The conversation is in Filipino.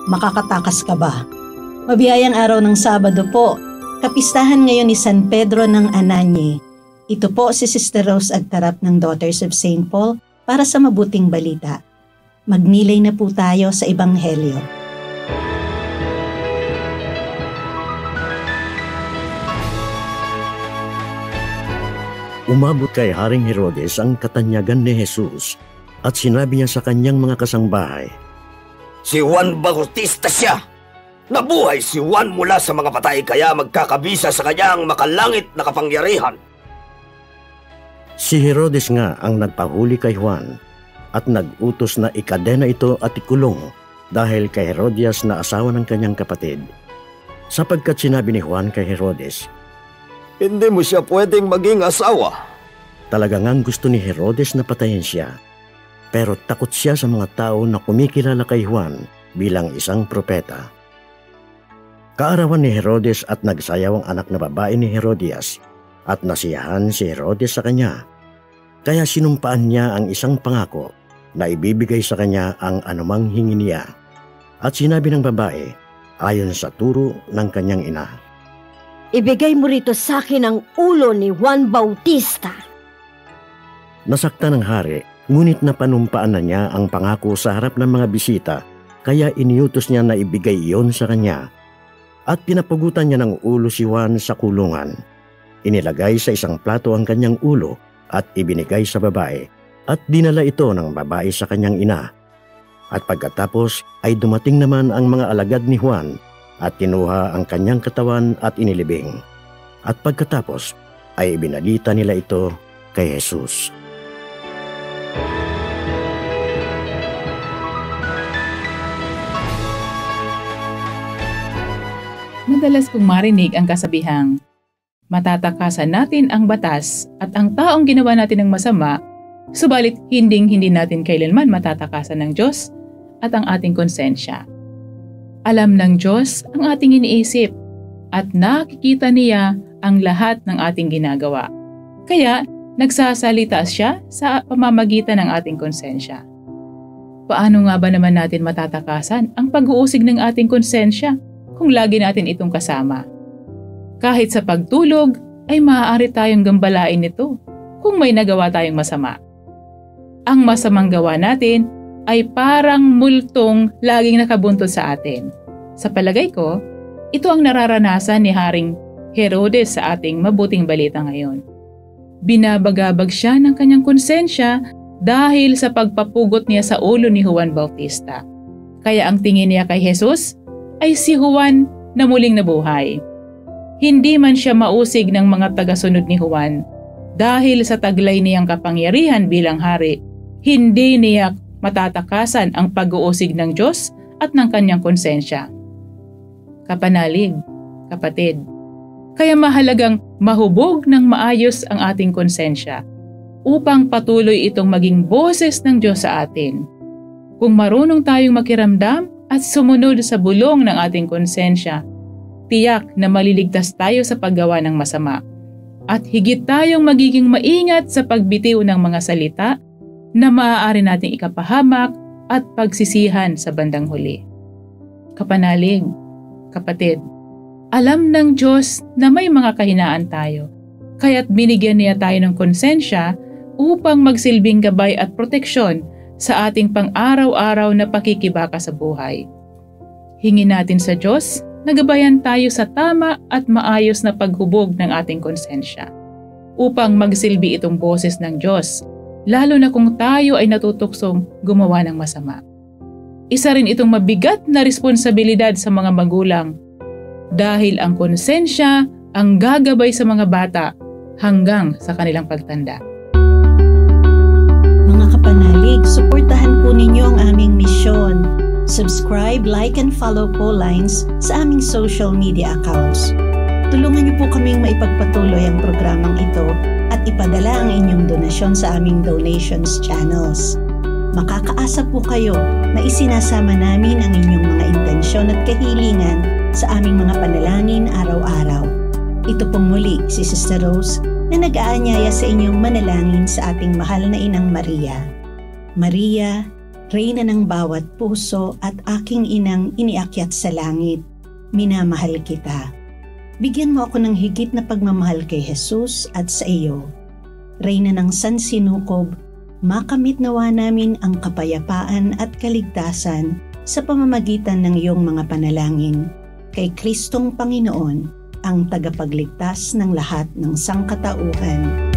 makakatakas ka ba? Mabiyayang araw ng Sabado po, kapistahan ngayon ni San Pedro ng Ananye. Ito po si Sister Rose Agtarap ng Daughters of St. Paul para sa mabuting balita. Magnilay na po tayo sa Ebanghelyo. Umabot kay Haring Herodes ang katanyagan ni Jesus at sinabi niya sa kanyang mga kasangbahay, Si Juan Bautista siya! Nabuhay si Juan mula sa mga patay kaya magkakabisa sa kanyang makalangit na kapangyarihan. Si Herodes nga ang nagpahuli kay Juan at nag-utos na ikadena ito at ikulong dahil kay Herodias na asawa ng kanyang kapatid. Sapagkat sinabi ni Juan kay Herodes, Hindi mo siya pwedeng maging asawa. Talaga ngang gusto ni Herodes na patayin siya. Pero takot siya sa mga tao na kumikilala kay Juan bilang isang propeta. Kaarawan ni Herodes at nagsayaw ang anak na babae ni Herodias at nasiyahan si Herodes sa kanya. Kaya sinumpaan niya ang isang pangako na ibibigay sa kanya ang anumang hingi niya. At sinabi ng babae, ayon sa turo ng kanyang ina, Ibigay mo rito sa akin ang ulo ni Juan Bautista. Nasaktan ng hari, ngunit napanumpaan na niya ang pangako sa harap ng mga bisita, kaya iniutos niya na ibigay iyon sa kanya. At pinapugutan niya ng ulo si Juan sa kulungan. Inilagay sa isang plato ang kanyang ulo at ibinigay sa babae, at dinala ito ng babae sa kanyang ina. At pagkatapos ay dumating naman ang mga alagad ni Juan at kinuha ang kanyang katawan at inilibing. At pagkatapos ay ibinalita nila ito kay Jesus. Madalas kong marinig ang kasabihang, matatakasan natin ang batas at ang taong ginawa natin ng masama, subalit hindi natin kailanman matatakasan ng Diyos at ang ating konsensya. Alam ng Diyos ang ating iniisip at nakikita niya ang lahat ng ating ginagawa. Kaya nagsasalita siya sa pamamagitan ng ating konsensya. Paano nga ba naman natin matatakasan ang pag-uusig ng ating konsensya kung lagi natin itong kasama? Kahit sa pagtulog ay maaari tayong gambalain nito kung may nagawa tayong masama. Ang masamang gawa natin ay parang multong laging nakabuntod sa atin. Sa palagay ko, ito ang nararanasan ni Haring Herodes sa ating mabuting balita ngayon. Binabagabag siya ng kanyang konsensya dahil sa pagpapugot niya sa ulo ni Juan Bautista. Kaya ang tingin niya kay Jesus ay si Juan na muling nabuhay. Hindi man siya mausig ng mga tagasunod ni Juan dahil sa taglay niyang kapangyarihan bilang hari, hindi niya matatakasan ang pag-uusig ng Diyos at ng kanyang konsensya. Kapanalig, kapatid, kaya mahalagang mahubog ng maayos ang ating konsensya upang patuloy itong maging boses ng Diyos sa atin. Kung marunong tayong makiramdam at sumunod sa bulong ng ating konsensya, tiyak na maliligtas tayo sa paggawa ng masama at higit tayong magiging maingat sa pagbitiw ng mga salita na maaari nating ikapahamak at pagsisihan sa bandang huli. Kapanalig, kapatid, alam ng Diyos na may mga kahinaan tayo, kaya't binigyan niya tayo ng konsensya upang magsilbing gabay at proteksyon sa ating pang-araw-araw na pakikibaka sa buhay. Hingin natin sa Diyos na gabayan tayo sa tama at maayos na paghubog ng ating konsensya upang magsilbi itong boses ng Diyos, lalo na kung tayo ay natutuksong gumawa ng masama. Isa rin itong mabigat na responsibilidad sa mga magulang dahil ang konsensya ang gagabay sa mga bata hanggang sa kanilang pagtanda. Mga kapanalig, suportahan po ninyo ang aming misyon. Subscribe, like, and follow po lines sa aming social media accounts. Tulungan niyo po kaming maipagpatuloy ang programang ito at ipadala ang inyong donasyon sa aming donations channels. Makakaasa po kayo na isinasama namin ang inyong mga intensyon at kahilingan sa aming mga panalangin araw-araw. Ito pong muli si Sister Rose na nag-aanyaya sa inyong manalangin sa ating mahal na Inang Maria. Maria, Reyna ng bawat puso at aking inang iniakyat sa langit, minamahal kita. Bigyan mo ako ng higit na pagmamahal kay Jesus at sa iyo. Reyna ng sansinukob, makamit nawa namin ang kapayapaan at kaligtasan sa pamamagitan ng iyong mga panalangin. Kay Kristong Panginoon, ang tagapagligtas ng lahat ng sangkatauhan.